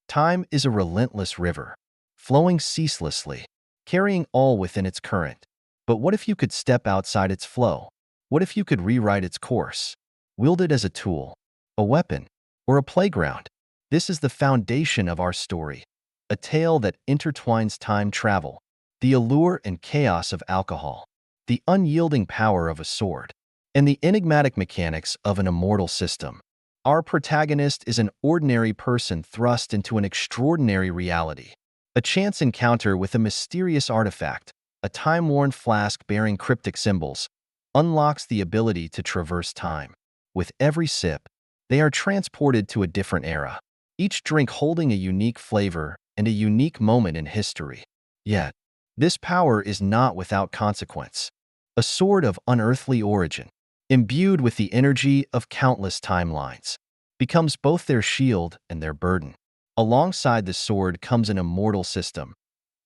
Time is a relentless river, flowing ceaselessly, carrying all within its current. But what if you could step outside its flow? What if you could rewrite its course? Wield it as a tool, a weapon, or a playground? This is the foundation of our story, a tale that intertwines time travel, the allure and chaos of alcohol, the unyielding power of a sword, and the enigmatic mechanics of an immortal system. Our protagonist is an ordinary person thrust into an extraordinary reality. A chance encounter with a mysterious artifact, a time-worn flask bearing cryptic symbols, unlocks the ability to traverse time. With every sip, they are transported to a different era, each drink holding a unique flavor and a unique moment in history. Yet, this power is not without consequence. A sword of unearthly origin, imbued with the energy of countless timelines, becomes both their shield and their burden. Alongside the sword comes an immortal system,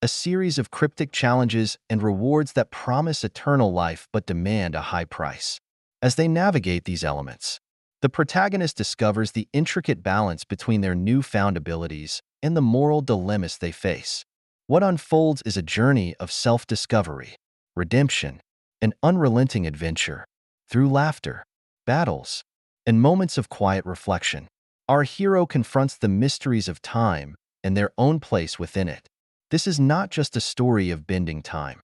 a series of cryptic challenges and rewards that promise eternal life but demand a high price. As they navigate these elements, the protagonist discovers the intricate balance between their newfound abilities and the moral dilemmas they face. What unfolds is a journey of self-discovery, redemption, and unrelenting adventure. Through laughter, battles, and moments of quiet reflection, our hero confronts the mysteries of time and their own place within it. This is not just a story of bending time.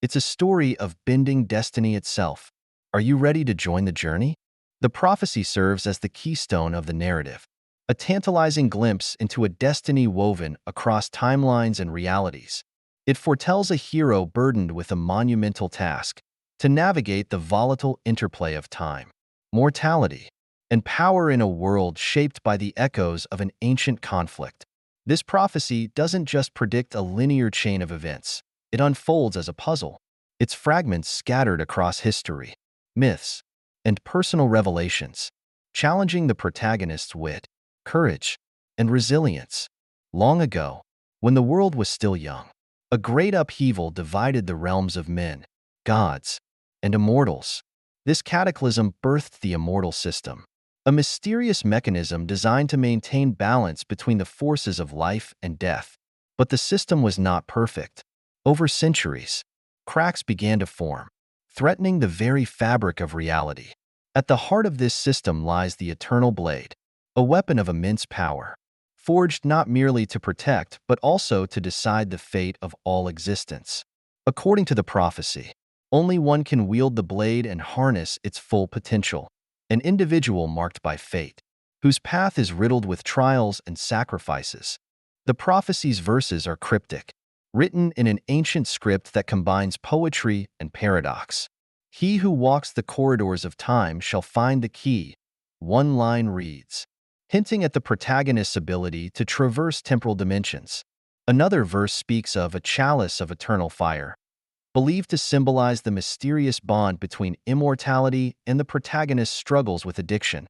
It's a story of bending destiny itself. Are you ready to join the journey? The prophecy serves as the keystone of the narrative, a tantalizing glimpse into a destiny woven across timelines and realities. It foretells a hero burdened with a monumental task to navigate the volatile interplay of time, mortality, and power in a world shaped by the echoes of an ancient conflict. This prophecy doesn't just predict a linear chain of events. It unfolds as a puzzle, its fragments scattered across history, myths, and personal revelations, challenging the protagonist's wit, courage, and resilience. Long ago, when the world was still young, a great upheaval divided the realms of men, gods, and immortals. This cataclysm birthed the immortal system, a mysterious mechanism designed to maintain balance between the forces of life and death. But the system was not perfect. Over centuries, cracks began to form, threatening the very fabric of reality. At the heart of this system lies the eternal blade, a weapon of immense power, forged not merely to protect but also to decide the fate of all existence. According to the prophecy, only one can wield the blade and harness its full potential, an individual marked by fate, whose path is riddled with trials and sacrifices. The prophecy's verses are cryptic, written in an ancient script that combines poetry and paradox. He who walks the corridors of time shall find the key, one line reads, hinting at the protagonist's ability to traverse temporal dimensions. Another verse speaks of a chalice of eternal fire, believed to symbolize the mysterious bond between immortality and the protagonist's struggles with addiction,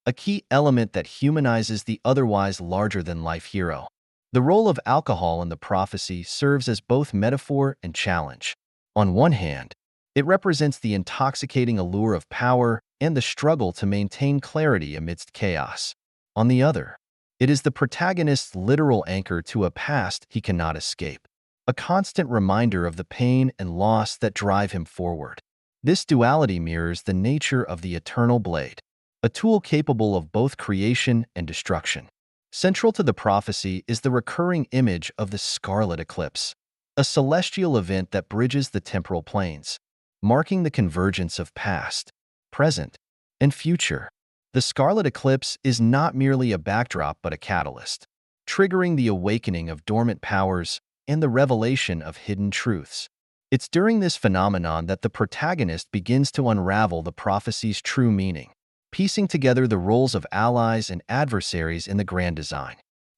a key element that humanizes the otherwise larger-than-life hero. The role of alcohol in the prophecy serves as both metaphor and challenge. On one hand, it represents the intoxicating allure of power and the struggle to maintain clarity amidst chaos. On the other, it is the protagonist's literal anchor to a past he cannot escape, a constant reminder of the pain and loss that drive him forward. This duality mirrors the nature of the eternal blade, a tool capable of both creation and destruction. Central to the prophecy is the recurring image of the scarlet eclipse, a celestial event that bridges the temporal planes, marking the convergence of past, present, and future. The scarlet eclipse is not merely a backdrop but a catalyst, triggering the awakening of dormant powers and the revelation of hidden truths. It's during this phenomenon that the protagonist begins to unravel the prophecy's true meaning, piecing together the roles of allies and adversaries in the grand design.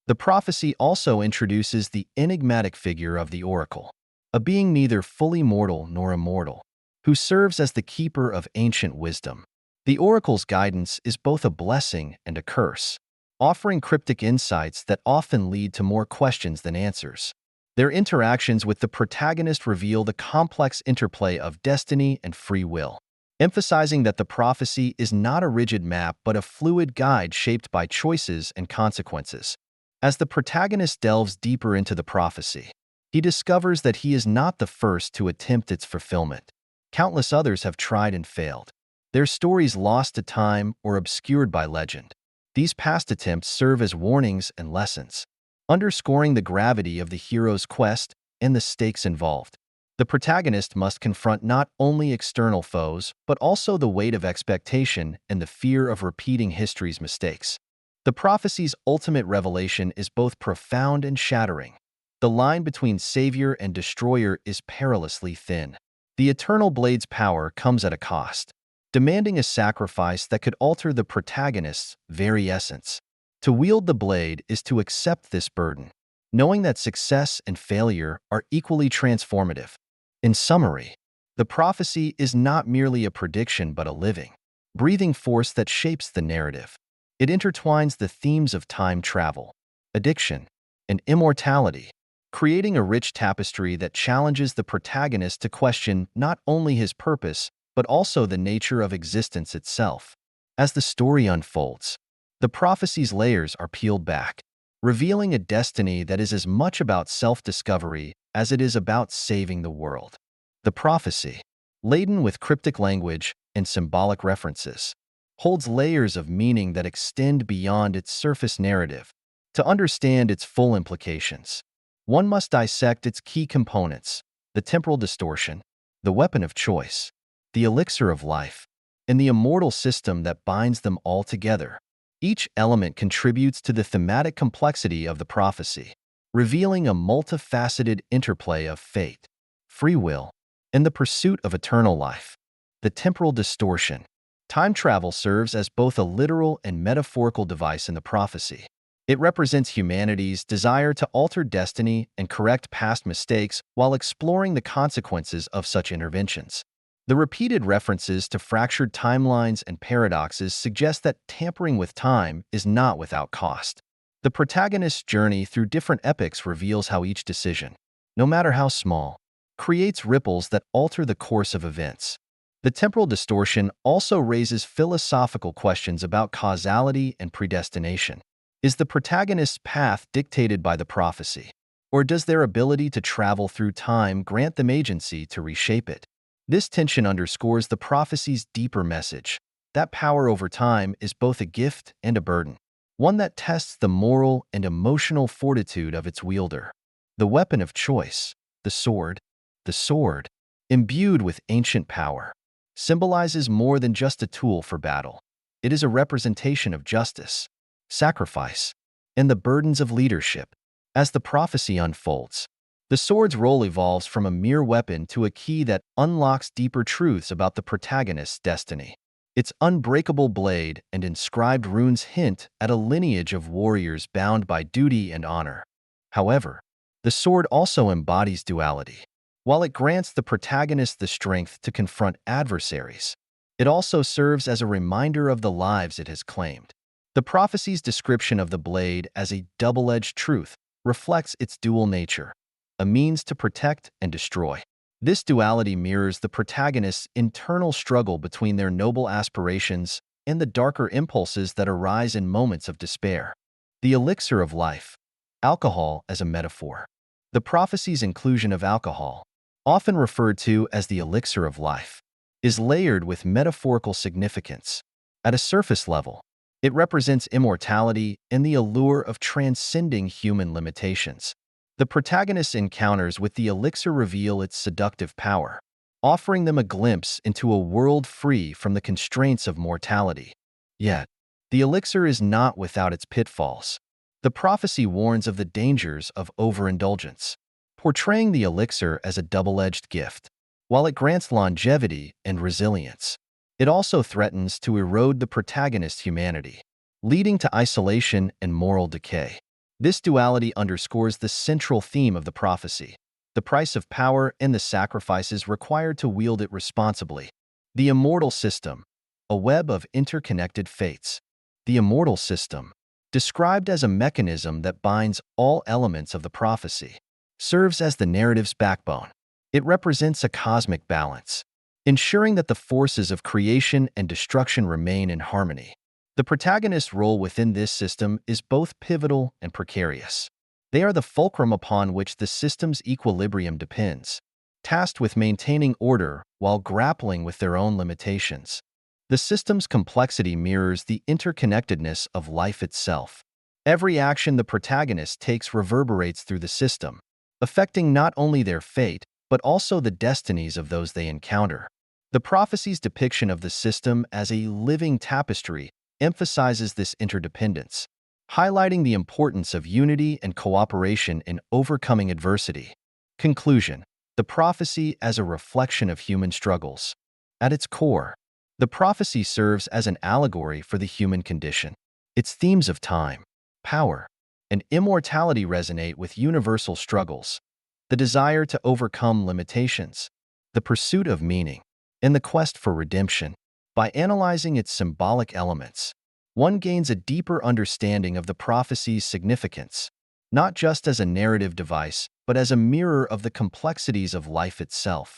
The prophecy also introduces the enigmatic figure of the oracle, a being neither fully mortal nor immortal, who serves as the keeper of ancient wisdom. The oracle's guidance is both a blessing and a curse, offering cryptic insights that often lead to more questions than answers. Their interactions with the protagonist reveal the complex interplay of destiny and free will, emphasizing that the prophecy is not a rigid map but a fluid guide shaped by choices and consequences. As the protagonist delves deeper into the prophecy, he discovers that he is not the first to attempt its fulfillment. Countless others have tried and failed, their stories lost to time or obscured by legend. These past attempts serve as warnings and lessons, underscoring the gravity of the hero's quest and the stakes involved. The protagonist must confront not only external foes, but also the weight of expectation and the fear of repeating history's mistakes. The prophecy's ultimate revelation is both profound and shattering. The line between savior and destroyer is perilously thin. The eternal blade's power comes at a cost, demanding a sacrifice that could alter the protagonist's very essence. To wield the blade is to accept this burden, knowing that success and failure are equally transformative. In summary, the prophecy is not merely a prediction but a living, breathing force that shapes the narrative. It intertwines the themes of time travel, addiction, and immortality, creating a rich tapestry that challenges the protagonist to question not only his purpose, but also the nature of existence itself. As the story unfolds, the prophecy's layers are peeled back, revealing a destiny that is as much about self-discovery as it is about saving the world. The prophecy, laden with cryptic language and symbolic references, holds layers of meaning that extend beyond its surface narrative. To understand its full implications, one must dissect its key components: the temporal distortion, the weapon of choice, the elixir of life, and the immortal system that binds them all together. Each element contributes to the thematic complexity of the prophecy, revealing a multifaceted interplay of fate, free will, and the pursuit of eternal life. The temporal distortion. Time travel serves as both a literal and metaphorical device in the prophecy. It represents humanity's desire to alter destiny and correct past mistakes while exploring the consequences of such interventions. The repeated references to fractured timelines and paradoxes suggest that tampering with time is not without cost. The protagonist's journey through different epochs reveals how each decision, no matter how small, creates ripples that alter the course of events. The temporal distortion also raises philosophical questions about causality and predestination. Is the protagonist's path dictated by the prophecy, or does their ability to travel through time grant them agency to reshape it? This tension underscores the prophecy's deeper message, that power over time is both a gift and a burden, one that tests the moral and emotional fortitude of its wielder. The weapon of choice, the sword, imbued with ancient power, symbolizes more than just a tool for battle. It is a representation of justice, sacrifice, and the burdens of leadership. As the prophecy unfolds, the sword's role evolves from a mere weapon to a key that unlocks deeper truths about the protagonist's destiny. Its unbreakable blade and inscribed runes hint at a lineage of warriors bound by duty and honor. However, the sword also embodies duality. While it grants the protagonist the strength to confront adversaries, it also serves as a reminder of the lives it has claimed. The prophecy's description of the blade as a double-edged truth reflects its dual nature, a means to protect and destroy. This duality mirrors the protagonist's internal struggle between their noble aspirations and the darker impulses that arise in moments of despair. The elixir of life, alcohol as a metaphor. The prophecy's inclusion of alcohol, often referred to as the elixir of life, is layered with metaphorical significance. At a surface level, it represents immortality and the allure of transcending human limitations. The protagonist's encounters with the elixir reveal its seductive power, offering them a glimpse into a world free from the constraints of mortality. Yet, the elixir is not without its pitfalls. The prophecy warns of the dangers of overindulgence, portraying the elixir as a double-edged gift. While it grants longevity and resilience, it also threatens to erode the protagonist's humanity, leading to isolation and moral decay. This duality underscores the central theme of the prophecy, the price of power and the sacrifices required to wield it responsibly. The immortal system, a web of interconnected fates. The immortal system, described as a mechanism that binds all elements of the prophecy, serves as the narrative's backbone. It represents a cosmic balance, ensuring that the forces of creation and destruction remain in harmony. The protagonist's role within this system is both pivotal and precarious. They are the fulcrum upon which the system's equilibrium depends, tasked with maintaining order while grappling with their own limitations. The system's complexity mirrors the interconnectedness of life itself. Every action the protagonist takes reverberates through the system, affecting not only their fate, but also the destinies of those they encounter. The prophecy's depiction of the system as a living tapestry emphasizes this interdependence, highlighting the importance of unity and cooperation in overcoming adversity. Conclusion: the prophecy as a reflection of human struggles. At its core, the prophecy serves as an allegory for the human condition. Its themes of time, power, and immortality resonate with universal struggles: the desire to overcome limitations, the pursuit of meaning, and the quest for redemption. By analyzing its symbolic elements, one gains a deeper understanding of the prophecy's significance, not just as a narrative device, but as a mirror of the complexities of life itself.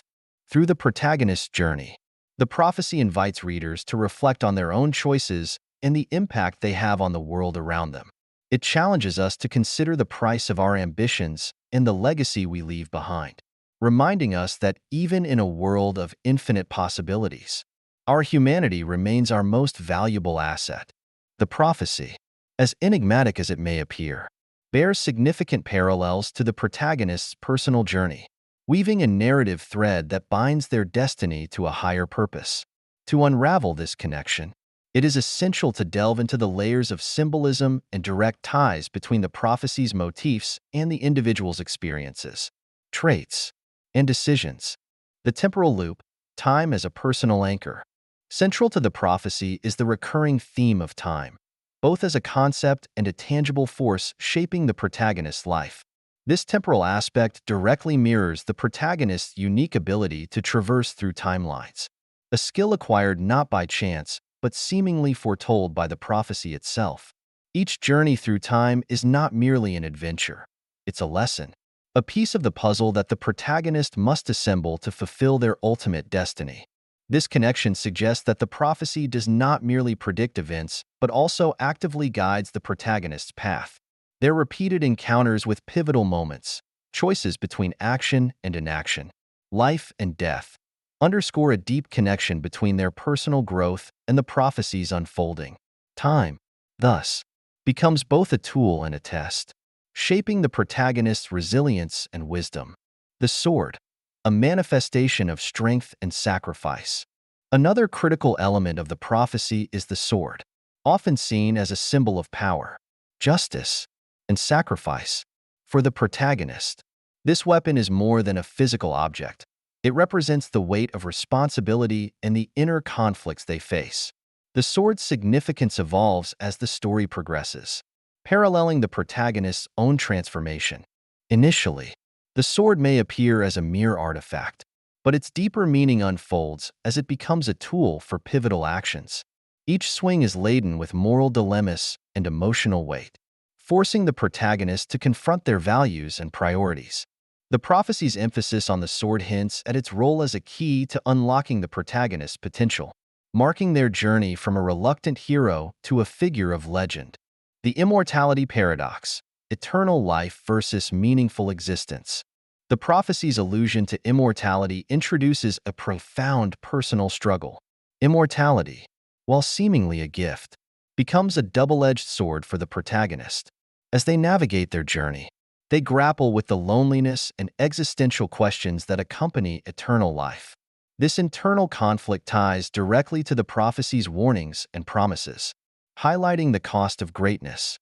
Through the protagonist's journey, the prophecy invites readers to reflect on their own choices and the impact they have on the world around them. It challenges us to consider the price of our ambitions and the legacy we leave behind, reminding us that even in a world of infinite possibilities, our humanity remains our most valuable asset. The prophecy, as enigmatic as it may appear, bears significant parallels to the protagonist's personal journey, weaving a narrative thread that binds their destiny to a higher purpose. To unravel this connection, it is essential to delve into the layers of symbolism and direct ties between the prophecy's motifs and the individual's experiences, traits, and decisions. The temporal loop, time as a personal anchor. Central to the prophecy is the recurring theme of time, both as a concept and a tangible force shaping the protagonist's life. This temporal aspect directly mirrors the protagonist's unique ability to traverse through timelines, a skill acquired not by chance, but seemingly foretold by the prophecy itself. Each journey through time is not merely an adventure. It's a lesson, a piece of the puzzle that the protagonist must assemble to fulfill their ultimate destiny. This connection suggests that the prophecy does not merely predict events, but also actively guides the protagonist's path. Their repeated encounters with pivotal moments, choices between action and inaction, life and death, underscore a deep connection between their personal growth and the prophecy's unfolding. Time, thus, becomes both a tool and a test, shaping the protagonist's resilience and wisdom. The sword, a manifestation of strength and sacrifice. Another critical element of the prophecy is the sword, often seen as a symbol of power, justice, and sacrifice. For the protagonist, this weapon is more than a physical object. It represents the weight of responsibility and the inner conflicts they face. The sword's significance evolves as the story progresses, paralleling the protagonist's own transformation. Initially, the sword may appear as a mere artifact, but its deeper meaning unfolds as it becomes a tool for pivotal actions. Each swing is laden with moral dilemmas and emotional weight, forcing the protagonist to confront their values and priorities. The prophecy's emphasis on the sword hints at its role as a key to unlocking the protagonist's potential, marking their journey from a reluctant hero to a figure of legend. The immortality paradox, eternal life versus meaningful existence. The prophecy's allusion to immortality introduces a profound personal struggle. Immortality, while seemingly a gift, becomes a double-edged sword for the protagonist. As they navigate their journey, they grapple with the loneliness and existential questions that accompany eternal life. This internal conflict ties directly to the prophecy's warnings and promises, highlighting the cost of greatness.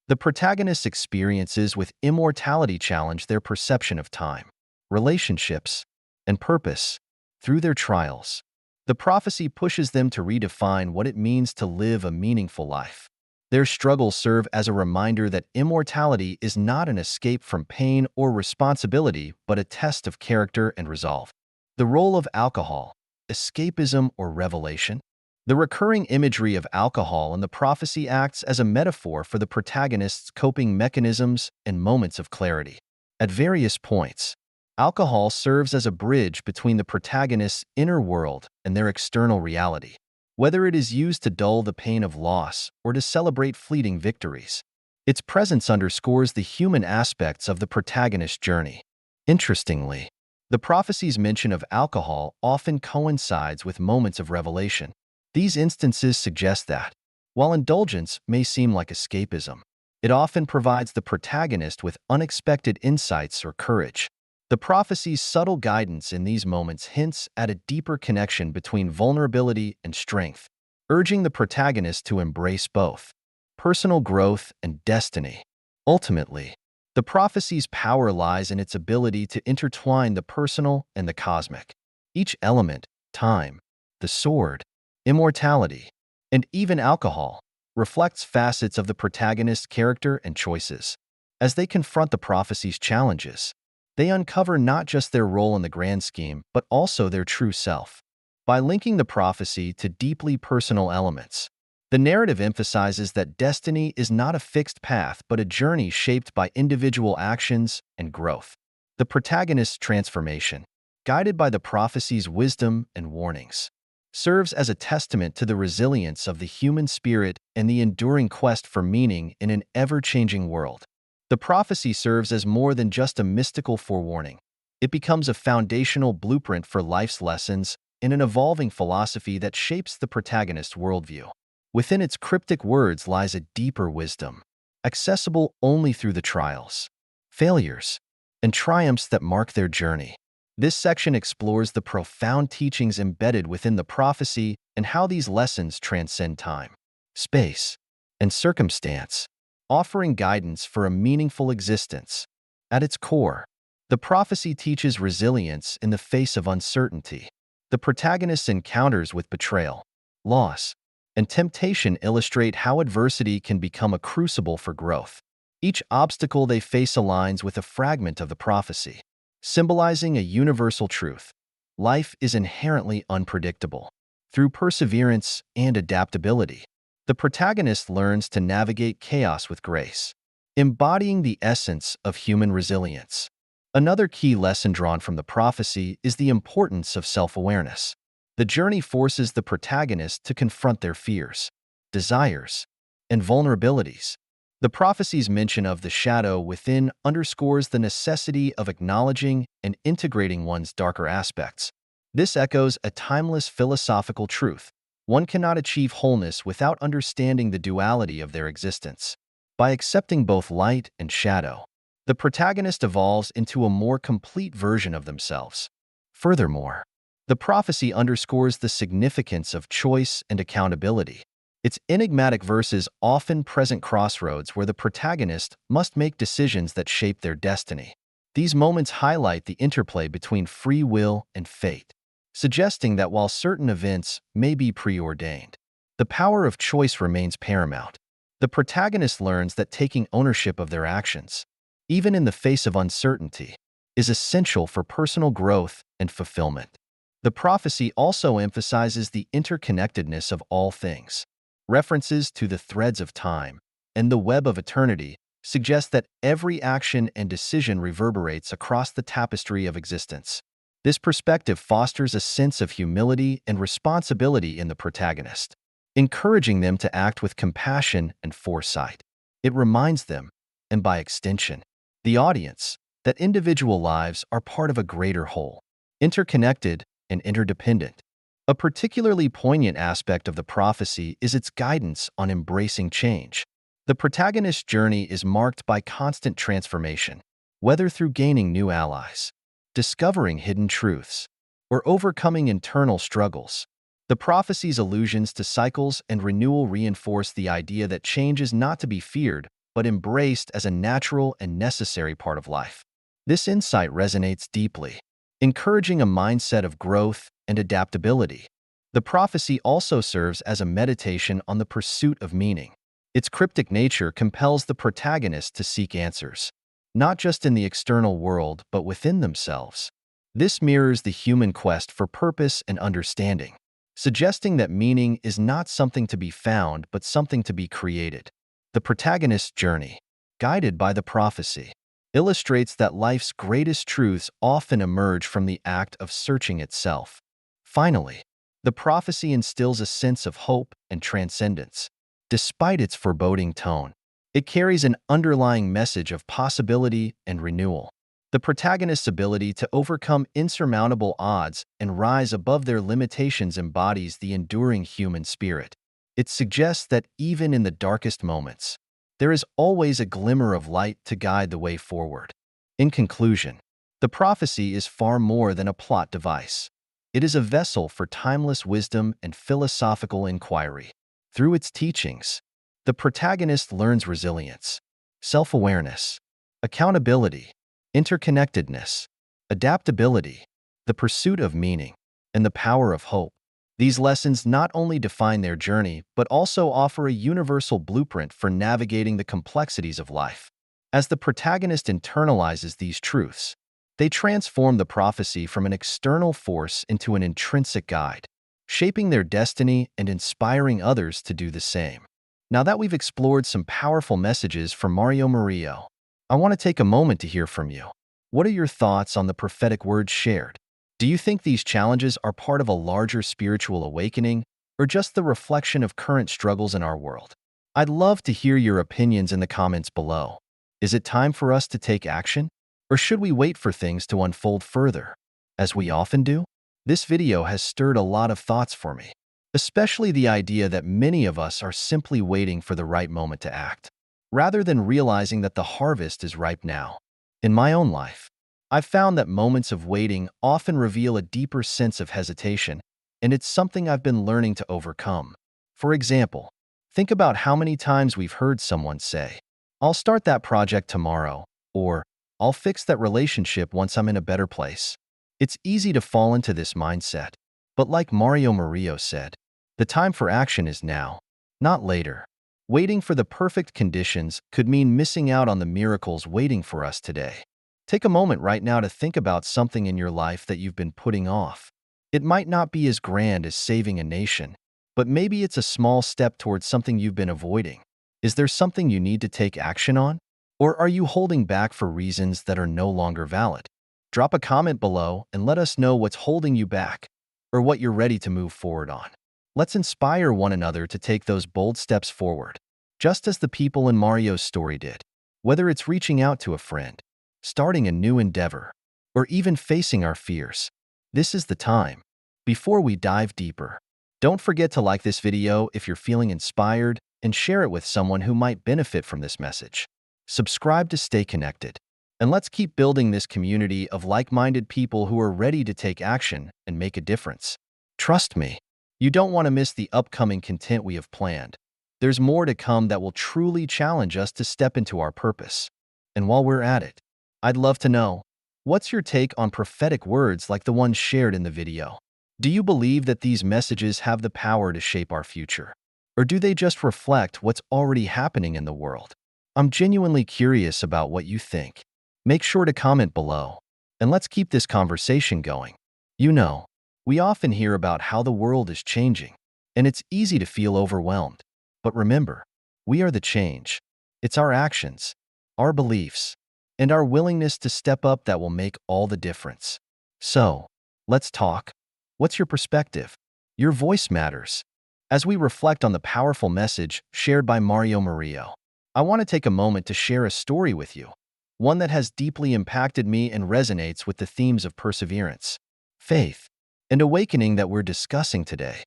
The protagonist's experiences with immortality challenge their perception of time, relationships, and purpose. Through their trials, the prophecy pushes them to redefine what it means to live a meaningful life. Their struggles serve as a reminder that immortality is not an escape from pain or responsibility, but a test of character and resolve. The role of alcohol, escapism or revelation. The recurring imagery of alcohol in the prophecy acts as a metaphor for the protagonist's coping mechanisms and moments of clarity. At various points, alcohol serves as a bridge between the protagonist's inner world and their external reality. whether it is used to dull the pain of loss or to celebrate fleeting victories. Its presence underscores the human aspects of the protagonist's journey. Interestingly, the prophecy's mention of alcohol often coincides with moments of revelation. These instances suggest that, while indulgence may seem like escapism, it often provides the protagonist with unexpected insights or courage. The prophecy's subtle guidance in these moments hints at a deeper connection between vulnerability and strength, urging the protagonist to embrace both personal growth and destiny. Ultimately, the prophecy's power lies in its ability to intertwine the personal and the cosmic. Each element, time, the sword, immortality, and even alcohol, reflects facets of the protagonist's character and choices. As they confront the prophecy's challenges, they uncover not just their role in the grand scheme, but also their true self. By linking the prophecy to deeply personal elements, the narrative emphasizes that destiny is not a fixed path but a journey shaped by individual actions and growth. The protagonist's transformation, guided by the prophecy's wisdom and warnings, serves as a testament to the resilience of the human spirit and the enduring quest for meaning in an ever-changing world. The prophecy serves as more than just a mystical forewarning. It becomes a foundational blueprint for life's lessons in an evolving philosophy that shapes the protagonist's worldview. Within its cryptic words lies a deeper wisdom, accessible only through the trials, failures, and triumphs that mark their journey. This section explores the profound teachings embedded within the prophecy and how these lessons transcend time, space, and circumstance, offering guidance for a meaningful existence. At its core, the prophecy teaches resilience in the face of uncertainty. The protagonist's encounters with betrayal, loss, and temptation illustrate how adversity can become a crucible for growth. Each obstacle they face aligns with a fragment of the prophecy, symbolizing a universal truth. Life is inherently unpredictable. Through perseverance and adaptability, the protagonist learns to navigate chaos with grace, embodying the essence of human resilience. Another key lesson drawn from the prophecy is the importance of self-awareness. The journey forces the protagonist to confront their fears, desires, and vulnerabilities. The prophecy's mention of the shadow within underscores the necessity of acknowledging and integrating one's darker aspects. This echoes a timeless philosophical truth. One cannot achieve wholeness without understanding the duality of their existence. By accepting both light and shadow, the protagonist evolves into a more complete version of themselves. Furthermore, the prophecy underscores the significance of choice and accountability. Its enigmatic verses often present crossroads where the protagonist must make decisions that shape their destiny. These moments highlight the interplay between free will and fate, suggesting that while certain events may be preordained, the power of choice remains paramount. The protagonist learns that taking ownership of their actions, even in the face of uncertainty, is essential for personal growth and fulfillment. The prophecy also emphasizes the interconnectedness of all things. References to the threads of time and the web of eternity suggest that every action and decision reverberates across the tapestry of existence. This perspective fosters a sense of humility and responsibility in the protagonist, encouraging them to act with compassion and foresight. It reminds them, and by extension, the audience, that individual lives are part of a greater whole, interconnected and interdependent. A particularly poignant aspect of the prophecy is its guidance on embracing change. The protagonist's journey is marked by constant transformation, whether through gaining new allies, discovering hidden truths, or overcoming internal struggles. The prophecy's allusions to cycles and renewal reinforce the idea that change is not to be feared, but embraced as a natural and necessary part of life. This insight resonates deeply, encouraging a mindset of growth and adaptability. The prophecy also serves as a meditation on the pursuit of meaning. Its cryptic nature compels the protagonist to seek answers, not just in the external world but within themselves. This mirrors the human quest for purpose and understanding, suggesting that meaning is not something to be found but something to be created. The protagonist's journey, guided by the prophecy, illustrates that life's greatest truths often emerge from the act of searching itself. Finally, The prophecy instills a sense of hope and transcendence. Despite its foreboding tone, it carries an underlying message of possibility and renewal. The protagonist's ability to overcome insurmountable odds and rise above their limitations embodies the enduring human spirit. It suggests that even in the darkest moments, there is always a glimmer of light to guide the way forward. In conclusion, the prophecy is far more than a plot device. It is a vessel for timeless wisdom and philosophical inquiry. Through its teachings, the protagonist learns resilience, self-awareness, accountability, interconnectedness, adaptability, the pursuit of meaning, and the power of hope. These lessons not only define their journey, but also offer a universal blueprint for navigating the complexities of life. As the protagonist internalizes these truths, they transform the prophecy from an external force into an intrinsic guide, shaping their destiny and inspiring others to do the same. Now that we've explored some powerful messages from Mario Murillo, I want to take a moment to hear from you. What are your thoughts on the prophetic words shared? Do you think these challenges are part of a larger spiritual awakening, or just the reflection of current struggles in our world? I'd love to hear your opinions in the comments below. Is it time for us to take action? Or should we wait for things to unfold further? As we often do? This video has stirred a lot of thoughts for me, especially the idea that many of us are simply waiting for the right moment to act, rather than realizing that the harvest is ripe now. In my own life, I've found that moments of waiting often reveal a deeper sense of hesitation, and it's something I've been learning to overcome. For example, think about how many times we've heard someone say, "I'll start that project tomorrow," or "I'll fix that relationship once I'm in a better place." It's easy to fall into this mindset, but like Mario Murillo said, the time for action is now, not later. Waiting for the perfect conditions could mean missing out on the miracles waiting for us today. Take a moment right now to think about something in your life that you've been putting off. It might not be as grand as saving a nation, but maybe it's a small step towards something you've been avoiding. Is there something you need to take action on? Or are you holding back for reasons that are no longer valid? Drop a comment below and let us know what's holding you back, or what you're ready to move forward on. Let's inspire one another to take those bold steps forward, just as the people in Mario's story did. Whether it's reaching out to a friend, starting a new endeavor, or even facing our fears, this is the time. Before we dive deeper, don't forget to like this video if you're feeling inspired and share it with someone who might benefit from this message. Subscribe to stay connected, and let's keep building this community of like-minded people who are ready to take action and make a difference. Trust me, you don't want to miss the upcoming content we have planned. There's more to come that will truly challenge us to step into our purpose. And while we're at it, I'd love to know, what's your take on prophetic words like the ones shared in the video? Do you believe that these messages have the power to shape our future? Or do they just reflect what's already happening in the world? I'm genuinely curious about what you think. Make sure to comment below, and let's keep this conversation going. You know, we often hear about how the world is changing, and it's easy to feel overwhelmed. But remember, we are the change. It's our actions, our beliefs, and our willingness to step up that will make all the difference. So, let's talk. What's your perspective? Your voice matters. As we reflect on the powerful message shared by Mario Murillo, I want to take a moment to share a story with you, one that has deeply impacted me and resonates with the themes of perseverance, faith, and awakening that we're discussing today.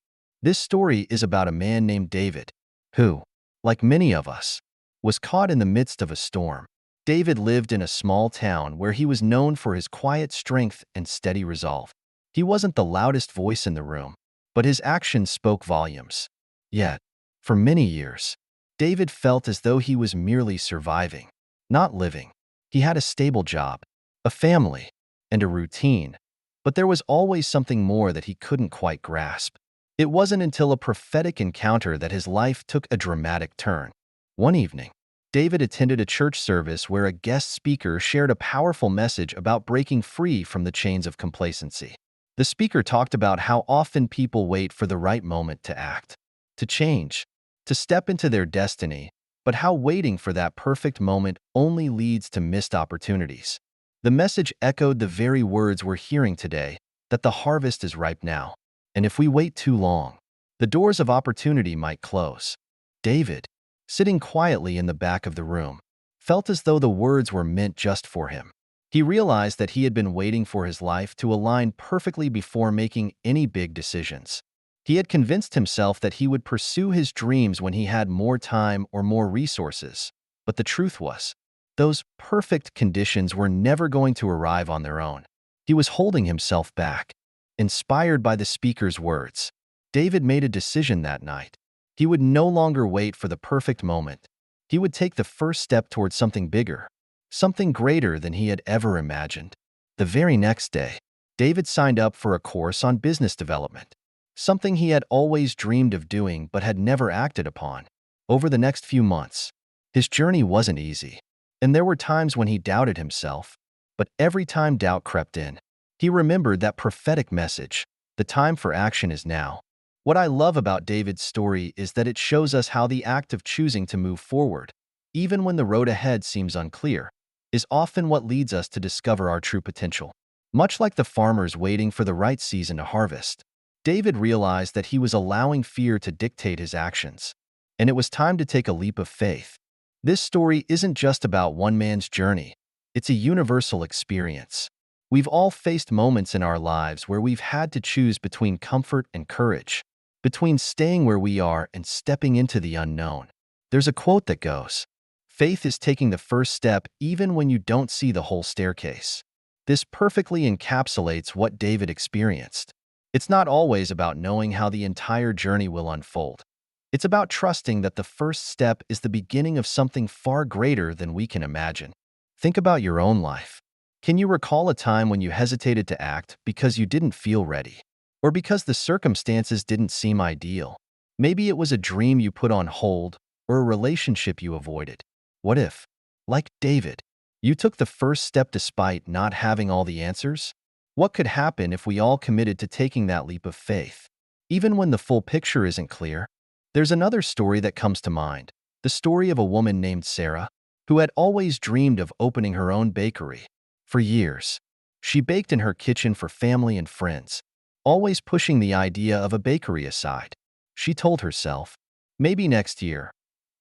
This story is about a man named David, who, like many of us, was caught in the midst of a storm. David lived in a small town where he was known for his quiet strength and steady resolve. He wasn't the loudest voice in the room, but his actions spoke volumes. Yet, for many years, David felt as though he was merely surviving, not living. He had a stable job, a family, and a routine, but there was always something more that he couldn't quite grasp. It wasn't until a prophetic encounter that his life took a dramatic turn. One evening, David attended a church service where a guest speaker shared a powerful message about breaking free from the chains of complacency. The speaker talked about how often people wait for the right moment to act, to change, to step into their destiny, but how waiting for that perfect moment only leads to missed opportunities. The message echoed the very words we're hearing today, that the harvest is ripe now. And if we wait too long, the doors of opportunity might close. David, sitting quietly in the back of the room, felt as though the words were meant just for him. He realized that he had been waiting for his life to align perfectly before making any big decisions. He had convinced himself that he would pursue his dreams when he had more time or more resources. But the truth was, those perfect conditions were never going to arrive on their own. He was holding himself back. Inspired by the speaker's words, David made a decision that night. He would no longer wait for the perfect moment. He would take the first step towards something bigger, something greater than he had ever imagined. The very next day, David signed up for a course on business development, something he had always dreamed of doing but had never acted upon. Over the next few months, his journey wasn't easy, and there were times when he doubted himself, but every time doubt crept in, he remembered that prophetic message: the time for action is now. What I love about David's story is that it shows us how the act of choosing to move forward, even when the road ahead seems unclear, is often what leads us to discover our true potential. Much like the farmers waiting for the right season to harvest, David realized that he was allowing fear to dictate his actions, and it was time to take a leap of faith. This story isn't just about one man's journey, it's a universal experience. We've all faced moments in our lives where we've had to choose between comfort and courage, between staying where we are and stepping into the unknown. There's a quote that goes, "Faith is taking the first step even when you don't see the whole staircase." This perfectly encapsulates what David experienced. It's not always about knowing how the entire journey will unfold. It's about trusting that the first step is the beginning of something far greater than we can imagine. Think about your own life. Can you recall a time when you hesitated to act because you didn't feel ready, or because the circumstances didn't seem ideal? Maybe it was a dream you put on hold or a relationship you avoided. What if, like David, you took the first step despite not having all the answers? What could happen if we all committed to taking that leap of faith? Even when the full picture isn't clear, there's another story that comes to mind, the story of a woman named Sarah, who had always dreamed of opening her own bakery. For years, she baked in her kitchen for family and friends, always pushing the idea of a bakery aside. She told herself, maybe next year,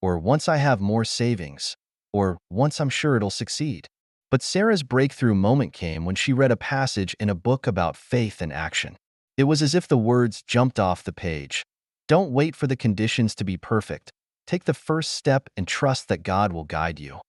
or once I have more savings, or once I'm sure it'll succeed. But Sarah's breakthrough moment came when she read a passage in a book about faith and action. It was as if the words jumped off the page. Don't wait for the conditions to be perfect. Take the first step and trust that God will guide you.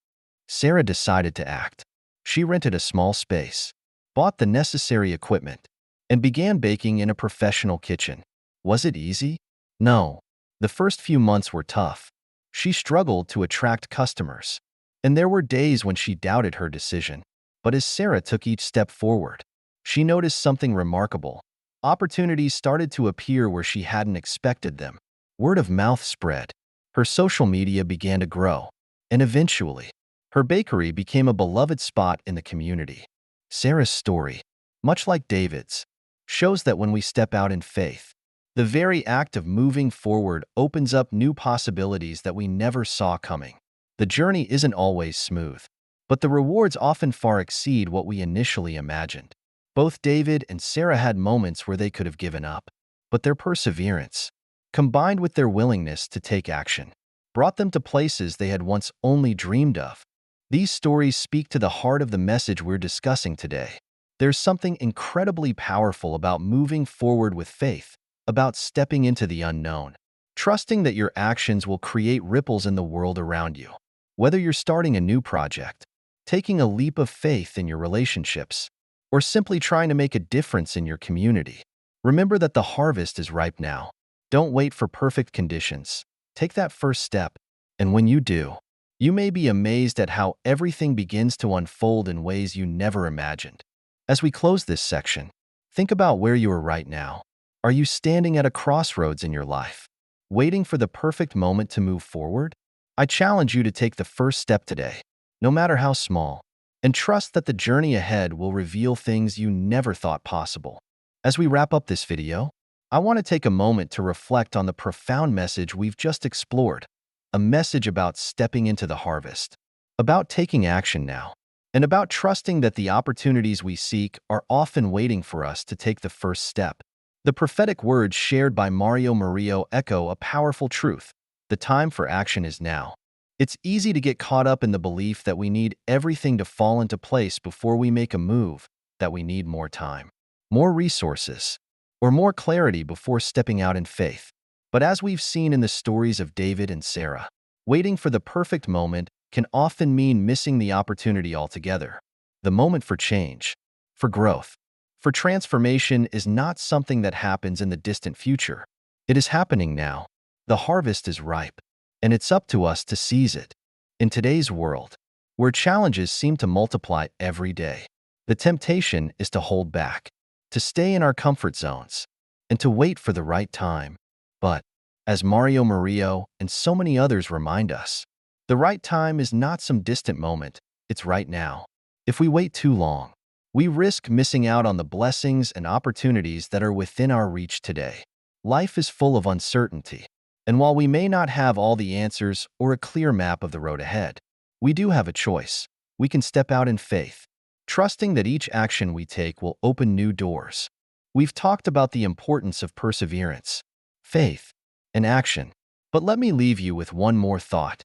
Sarah decided to act. She rented a small space, bought the necessary equipment, and began baking in a professional kitchen. Was it easy? No. The first few months were tough. She struggled to attract customers, and there were days when she doubted her decision. But as Sarah took each step forward, she noticed something remarkable. Opportunities started to appear where she hadn't expected them. Word of mouth spread. Her social media began to grow, and eventually, her bakery became a beloved spot in the community. Sarah's story, much like David's, shows that when we step out in faith, the very act of moving forward opens up new possibilities that we never saw coming. The journey isn't always smooth, but the rewards often far exceed what we initially imagined. Both David and Sarah had moments where they could have given up, but their perseverance, combined with their willingness to take action, brought them to places they had once only dreamed of. These stories speak to the heart of the message we're discussing today. There's something incredibly powerful about moving forward with faith, about stepping into the unknown, trusting that your actions will create ripples in the world around you. Whether you're starting a new project, taking a leap of faith in your relationships, or simply trying to make a difference in your community, remember that the harvest is ripe now. Don't wait for perfect conditions. Take that first step, and when you do, you may be amazed at how everything begins to unfold in ways you never imagined. As we close this section, think about where you are right now. Are you standing at a crossroads in your life, waiting for the perfect moment to move forward? I challenge you to take the first step today, no matter how small, and trust that the journey ahead will reveal things you never thought possible. As we wrap up this video, I want to take a moment to reflect on the profound message we've just explored. A message about stepping into the harvest, about taking action now, and about trusting that the opportunities we seek are often waiting for us to take the first step. The prophetic words shared by Mario Murillo echo a powerful truth. The time for action is now. It's easy to get caught up in the belief that we need everything to fall into place before we make a move, that we need more time, more resources, or more clarity before stepping out in faith. But as we've seen in the stories of David and Sarah, waiting for the perfect moment can often mean missing the opportunity altogether. The moment for change, for growth, for transformation is not something that happens in the distant future. It is happening now. The harvest is ripe, and it's up to us to seize it. In today's world, where challenges seem to multiply every day, the temptation is to hold back, to stay in our comfort zones, and to wait for the right time. But, as Mario Murillo and so many others remind us, the right time is not some distant moment, it's right now. If we wait too long, we risk missing out on the blessings and opportunities that are within our reach today. Life is full of uncertainty, and while we may not have all the answers or a clear map of the road ahead, we do have a choice. We can step out in faith, trusting that each action we take will open new doors. We've talked about the importance of perseverance, faith, and action, but let me leave you with one more thought.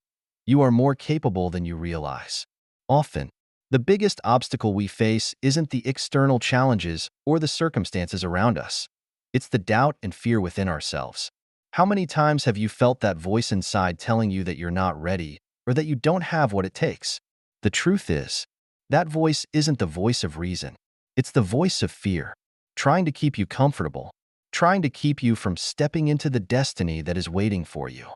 You are more capable than you realize. Often, the biggest obstacle we face isn't the external challenges or the circumstances around us. It's the doubt and fear within ourselves. How many times have you felt that voice inside telling you that you're not ready or that you don't have what it takes? The truth is, that voice isn't the voice of reason. It's the voice of fear, trying to keep you comfortable, trying to keep you from stepping into the destiny that is waiting for you.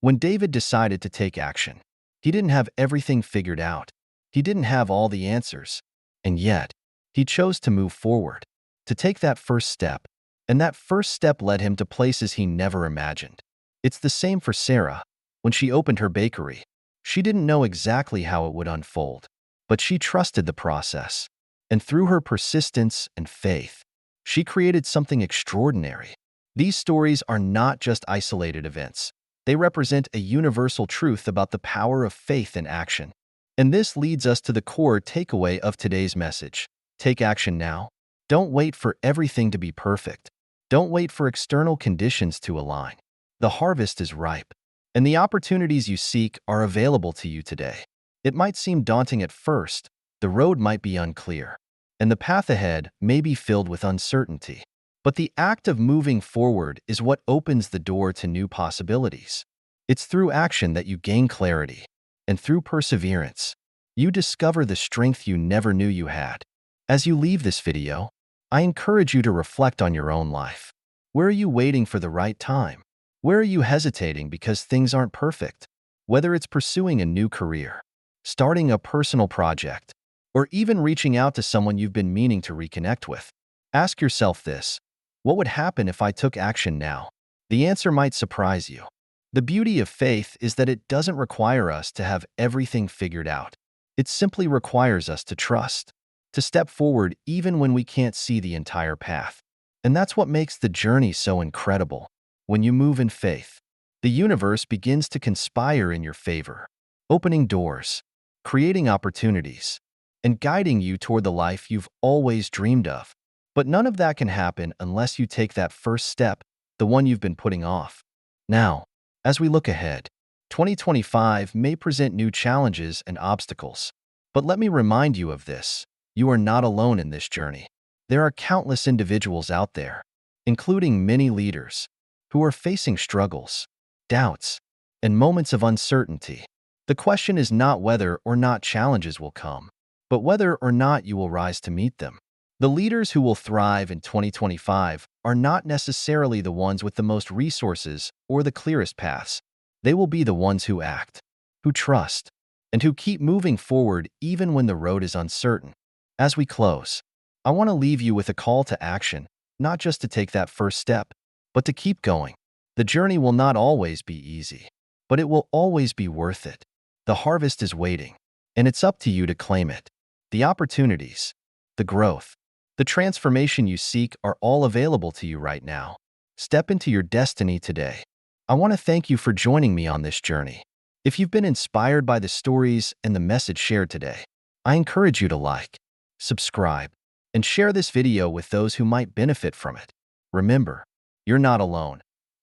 When David decided to take action, he didn't have everything figured out. He didn't have all the answers. And yet, he chose to move forward, to take that first step. And that first step led him to places he never imagined. It's the same for Sarah. When she opened her bakery, she didn't know exactly how it would unfold, but she trusted the process. And through her persistence and faith, she created something extraordinary. These stories are not just isolated events. They represent a universal truth about the power of faith and action. And this leads us to the core takeaway of today's message. Take action now. Don't wait for everything to be perfect. Don't wait for external conditions to align. The harvest is ripe, and the opportunities you seek are available to you today. It might seem daunting at first, the road might be unclear, and the path ahead may be filled with uncertainty. But the act of moving forward is what opens the door to new possibilities. It's through action that you gain clarity, and through perseverance, you discover the strength you never knew you had. As you leave this video, I encourage you to reflect on your own life. Where are you waiting for the right time? Where are you hesitating because things aren't perfect? Whether it's pursuing a new career, starting a personal project, or even reaching out to someone you've been meaning to reconnect with, ask yourself this: what would happen if I took action now? The answer might surprise you. The beauty of faith is that it doesn't require us to have everything figured out. It simply requires us to trust, to step forward even when we can't see the entire path. And that's what makes the journey so incredible. When you move in faith, the universe begins to conspire in your favor, opening doors, creating opportunities, and guiding you toward the life you've always dreamed of. But none of that can happen unless you take that first step, the one you've been putting off. Now, as we look ahead, 2025 may present new challenges and obstacles. But let me remind you of this: you are not alone in this journey. There are countless individuals out there, including many leaders, who are facing struggles, doubts, and moments of uncertainty. The question is not whether or not challenges will come, but whether or not you will rise to meet them. The leaders who will thrive in 2025 are not necessarily the ones with the most resources or the clearest paths. They will be the ones who act, who trust, and who keep moving forward even when the road is uncertain. As we close, I want to leave you with a call to action, not just to take that first step, but to keep going. The journey will not always be easy, but it will always be worth it. The harvest is waiting, and it's up to you to claim it. The opportunities, the growth, the transformation you seek are all available to you right now. Step into your destiny today. I want to thank you for joining me on this journey. If you've been inspired by the stories and the message shared today, I encourage you to like, subscribe, and share this video with those who might benefit from it. remember, you're not alone.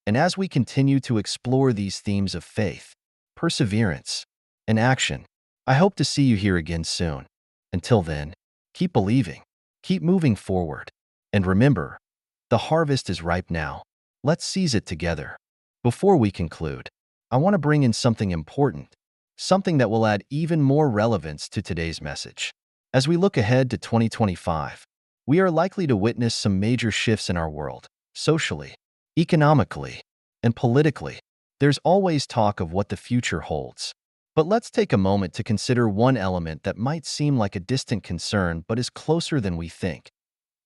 And as we continue to explore these themes of faith, perseverance, and action, I hope to see you here again soon. Until then, keep believing, keep moving forward, and remember, the harvest is ripe now. Let's seize it together. Before we conclude, I want to bring in something important, something that will add even more relevance to today's message. As we look ahead to 2025, we are likely to witness some major shifts in our world, socially, economically, and politically. There's always talk of what the future holds. But let's take a moment to consider one element that might seem like a distant concern but is closer than we think: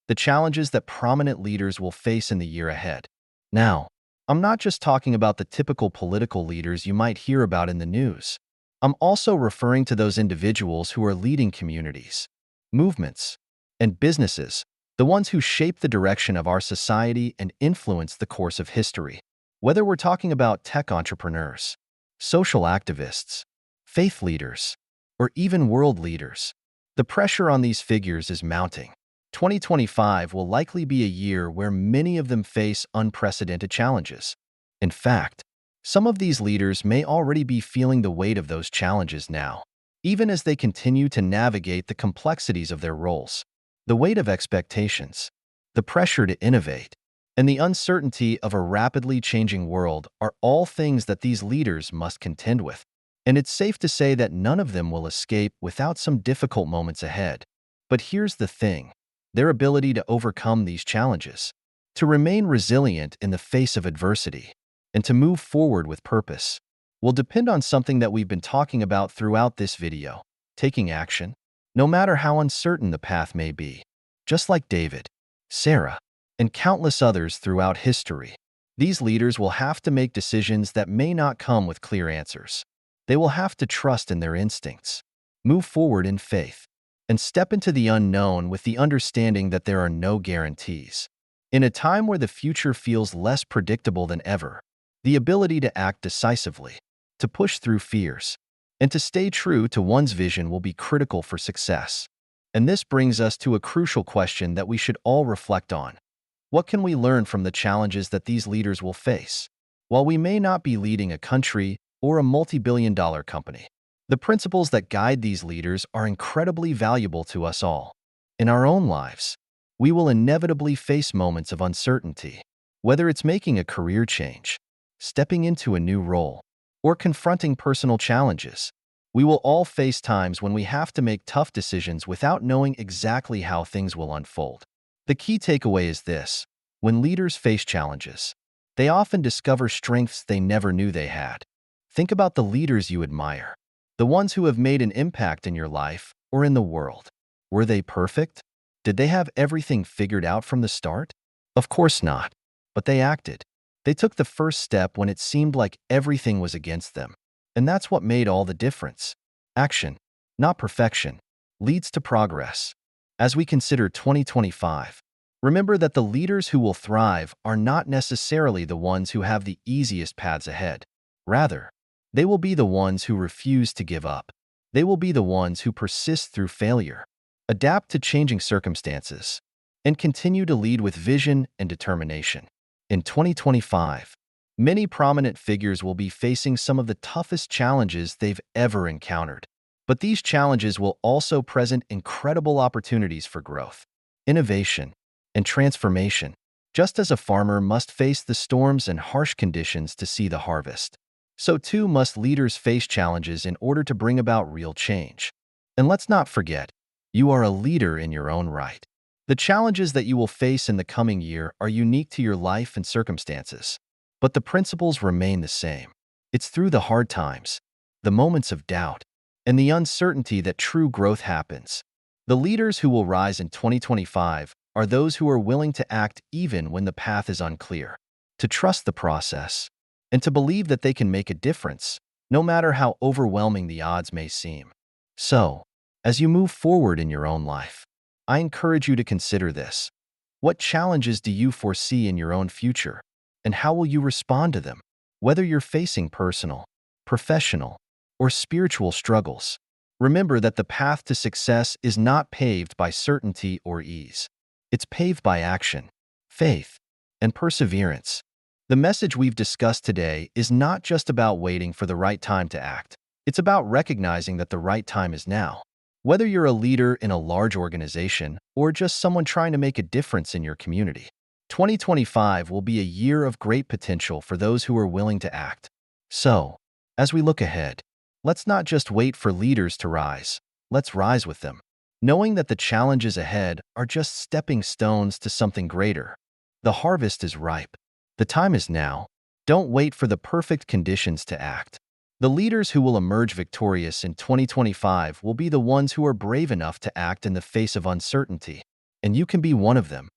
the challenges that prominent leaders will face in the year ahead. Now, I'm not just talking about the typical political leaders you might hear about in the news. I'm also referring to those individuals who are leading communities, movements, and businesses, the ones who shape the direction of our society and influence the course of history. Whether we're talking about tech entrepreneurs, social activists, faith leaders, or even world leaders, the pressure on these figures is mounting. 2025 will likely be a year where many of them face unprecedented challenges. In fact, some of these leaders may already be feeling the weight of those challenges now, even as they continue to navigate the complexities of their roles. The weight of expectations, the pressure to innovate, and the uncertainty of a rapidly changing world are all things that these leaders must contend with. And it's safe to say that none of them will escape without some difficult moments ahead. But here's the thing: their ability to overcome these challenges, to remain resilient in the face of adversity, and to move forward with purpose, will depend on something that we've been talking about throughout this video: taking action, no matter how uncertain the path may be. Just like David, Sarah, and countless others throughout history, these leaders will have to make decisions that may not come with clear answers. They will have to trust in their instincts, move forward in faith, and step into the unknown with the understanding that there are no guarantees. In a time where the future feels less predictable than ever, the ability to act decisively, to push through fears, and to stay true to one's vision will be critical for success. And this brings us to a crucial question that we should all reflect on. What can we learn from the challenges that these leaders will face? While we may not be leading a country or a multi-billion-dollar company, the principles that guide these leaders are incredibly valuable to us all. In our own lives, we will inevitably face moments of uncertainty, whether it's making a career change, stepping into a new role, or confronting personal challenges. We will all face times when we have to make tough decisions without knowing exactly how things will unfold. The key takeaway is this: when leaders face challenges, they often discover strengths they never knew they had. Think about the leaders you admire, the ones who have made an impact in your life or in the world. Were they perfect? Did they have everything figured out from the start? Of course not. But they acted. They took the first step when it seemed like everything was against them. And that's what made all the difference. Action, not perfection, leads to progress. As we consider 2025, remember that the leaders who will thrive are not necessarily the ones who have the easiest paths ahead. Rather, they will be the ones who refuse to give up. They will be the ones who persist through failure, adapt to changing circumstances, and continue to lead with vision and determination. In 2025, many prominent figures will be facing some of the toughest challenges they've ever encountered. But these challenges will also present incredible opportunities for growth, innovation, and transformation. Just as a farmer must face the storms and harsh conditions to see the harvest, so too must leaders face challenges in order to bring about real change. And let's not forget, you are a leader in your own right. The challenges that you will face in the coming year are unique to your life and circumstances, but the principles remain the same. It's through the hard times, the moments of doubt, and the uncertainty that true growth happens. The leaders who will rise in 2025 are those who are willing to act even when the path is unclear, to trust the process, and to believe that they can make a difference, no matter how overwhelming the odds may seem. So, as you move forward in your own life, I encourage you to consider this. What challenges do you foresee in your own future, and how will you respond to them? Whether you're facing personal, professional, or spiritual struggles, remember that the path to success is not paved by certainty or ease. It's paved by action, faith, and perseverance. The message we've discussed today is not just about waiting for the right time to act. It's about recognizing that the right time is now. Whether you're a leader in a large organization or just someone trying to make a difference in your community, 2025 will be a year of great potential for those who are willing to act. So, as we look ahead, let's not just wait for leaders to rise, let's rise with them, knowing that the challenges ahead are just stepping stones to something greater. The harvest is ripe. The time is now. Don't wait for the perfect conditions to act. The leaders who will emerge victorious in 2025 will be the ones who are brave enough to act in the face of uncertainty, and you can be one of them.